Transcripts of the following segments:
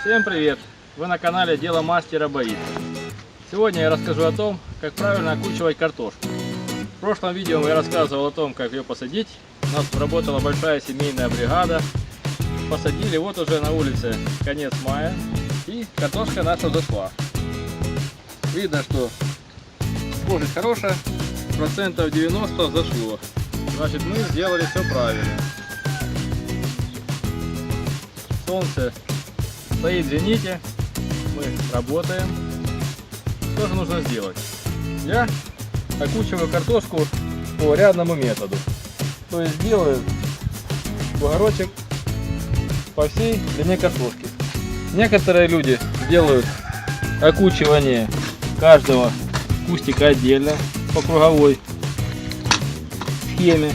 Всем привет! Вы на канале Дело мастера Боит. Сегодня я расскажу о том, как правильно окучивать картошку. В прошлом видео я рассказывал о том, как ее посадить. У нас работала большая семейная бригада. Посадили, вот уже на улице конец мая. И картошка наша зашла. Видно, что скорость хорошая, процентов 90 зашло. Значит, мы сделали все правильно. Солнце стоит в зените, мы работаем. Что же нужно сделать? Я окучиваю картошку по рядному методу. То есть делаю бугорочек по всей длине картошки. Некоторые люди делают окучивание каждого кустика отдельно по круговой схеме.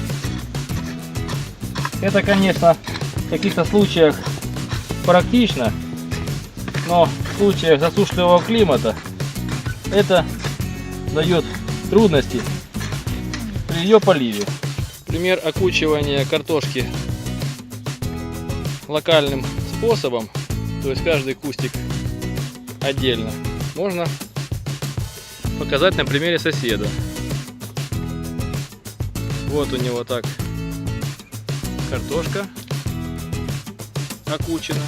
Это, конечно, в каких-то случаях практично, но в случаях засушливого климата это дает трудности при ее поливе. Пример окучивания картошки локальным способом, то есть каждый кустик отдельно, можно показать на примере соседа. Вот у него так картошка окучена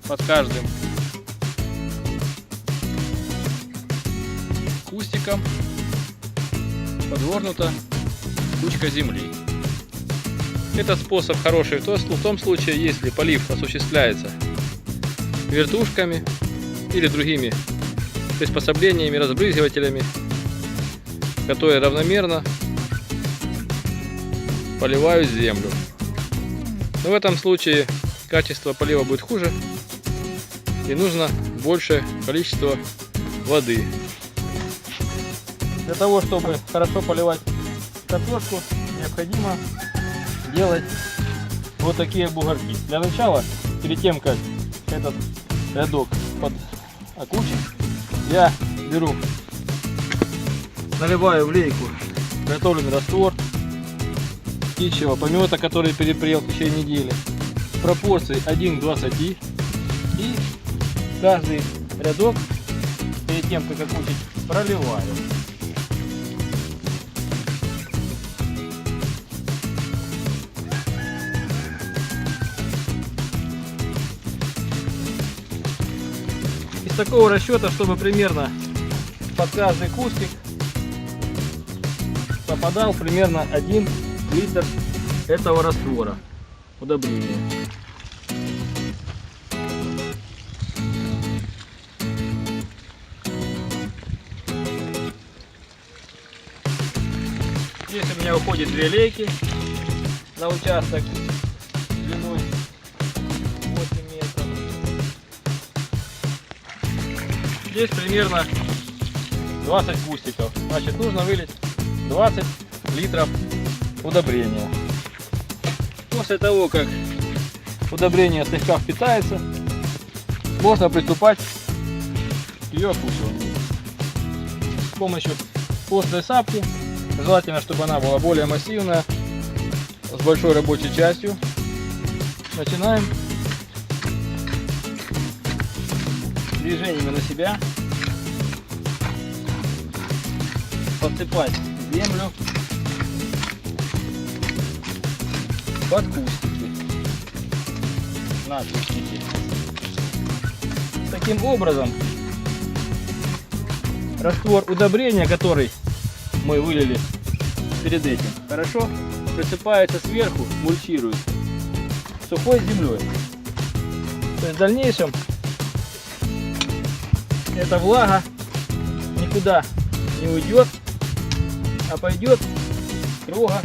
под каждым кустиком подвернута кучка земли. Этот способ хороший в том случае, если полив осуществляется вертушками или другими приспособлениями, разбрызгивателями, которые равномерно поливают землю. Но в этом случае качество полива будет хуже и нужно большее количество воды. Для того, чтобы хорошо поливать картошку, необходимо делать вот такие бугорки. Для начала, перед тем как этот рядок окучить, я беру, наливаю в лейку готовленный раствор птичьего помета, который перепрел в течение недели, в пропорции 1 к 20, и каждый рядок перед тем как окучить проливаю. Из такого расчета, чтобы примерно под каждый кустик попадал примерно 1 литр этого раствора удобрения. Здесь у меня уходит 2 лейки на участок длиной 8 метров. Здесь примерно 20 кустиков. Значит, нужно вылить 20 литров удобрения. После того, как удобрение слегка впитается, можно приступать к ее окучиванию. С помощью острой сапки, желательно, чтобы она была более массивная, с большой рабочей частью, начинаем движениями на себя подсыпать землю под кустики, на кустики. Таким образом, раствор удобрения, который мы вылили перед этим, хорошо присыпается сверху, мульчирует сухой землей. То есть в дальнейшем эта влага никуда не уйдет, а пойдет строго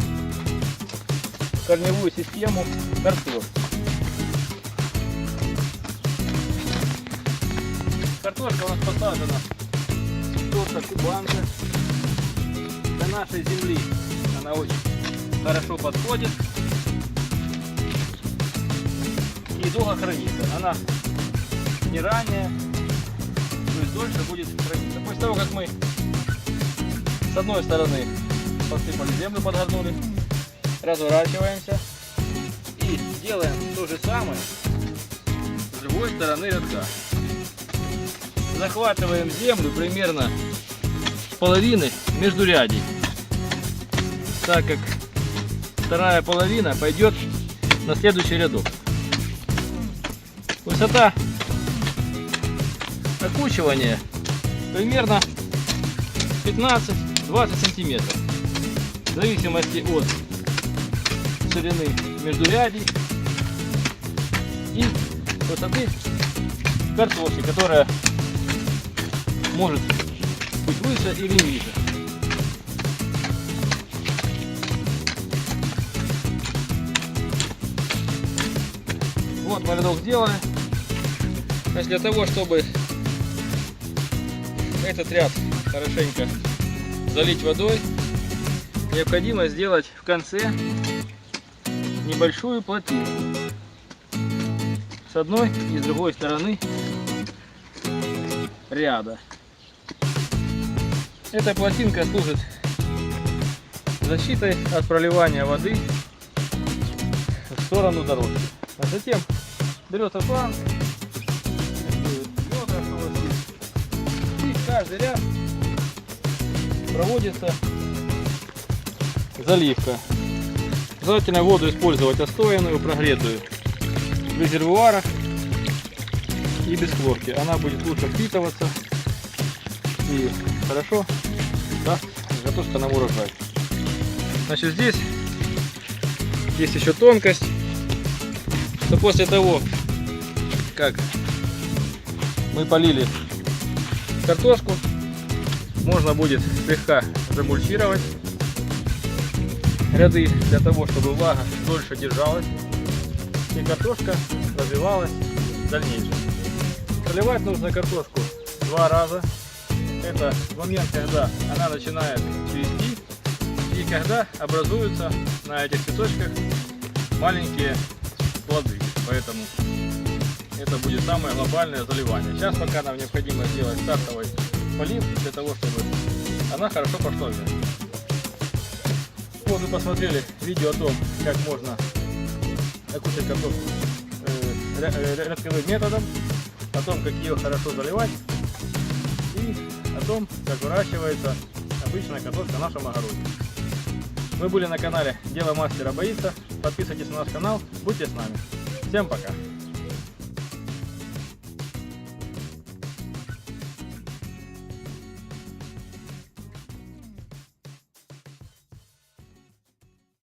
в корневую систему картошки. Картошка у нас посажена в сорта кубанка. Для нашей земли она очень хорошо подходит и долго хранится. Она не ранее, то есть дольше будет храниться. После того, как мы с одной стороны посыпали землю, подгорнули, разворачиваемся и делаем то же самое с другой стороны рядка. Захватываем землю примерно с половины междурядий, так как вторая половина пойдет на следующий рядок. Высота окучивания примерно 15-20 сантиметров, в зависимости от ширины междурядий и высоты картошки, которая может быть выше или ниже. Вот мы рядок сделали. Значит, для того, чтобы этот ряд хорошенько залить водой, необходимо сделать в конце небольшую плотинку с одной и с другой стороны ряда. Эта плотинка служит защитой от проливания воды в сторону дорожки. А затем берется шланг, и каждый ряд проводится заливка. Желательно воду использовать отстоянную, прогретую в резервуарах и без хлорки. Она будет лучше впитываться и хорошо даст картошка нам урожай. Значит, здесь есть еще тонкость, что после того, как мы полили картошку, можно будет слегка замульчировать ряды для того, чтобы влага дольше держалась и картошка развивалась в дальнейшем. Проливать нужно картошку 2 раза. Это момент, когда она начинает цвести и когда образуются на этих цветочках маленькие плоды. Поэтому это будет самое глобальное заливание. Сейчас пока нам необходимо сделать стартовый полив для того, чтобы она хорошо пошла вверх. Вот вы посмотрели видео о том, как можно окучить картошку рядковым методом, о том, как ее хорошо заливать и о том, как выращивается обычная картошка в нашем огороде. Вы были на канале Дело мастера боится. Подписывайтесь на наш канал, будьте с нами. Всем пока!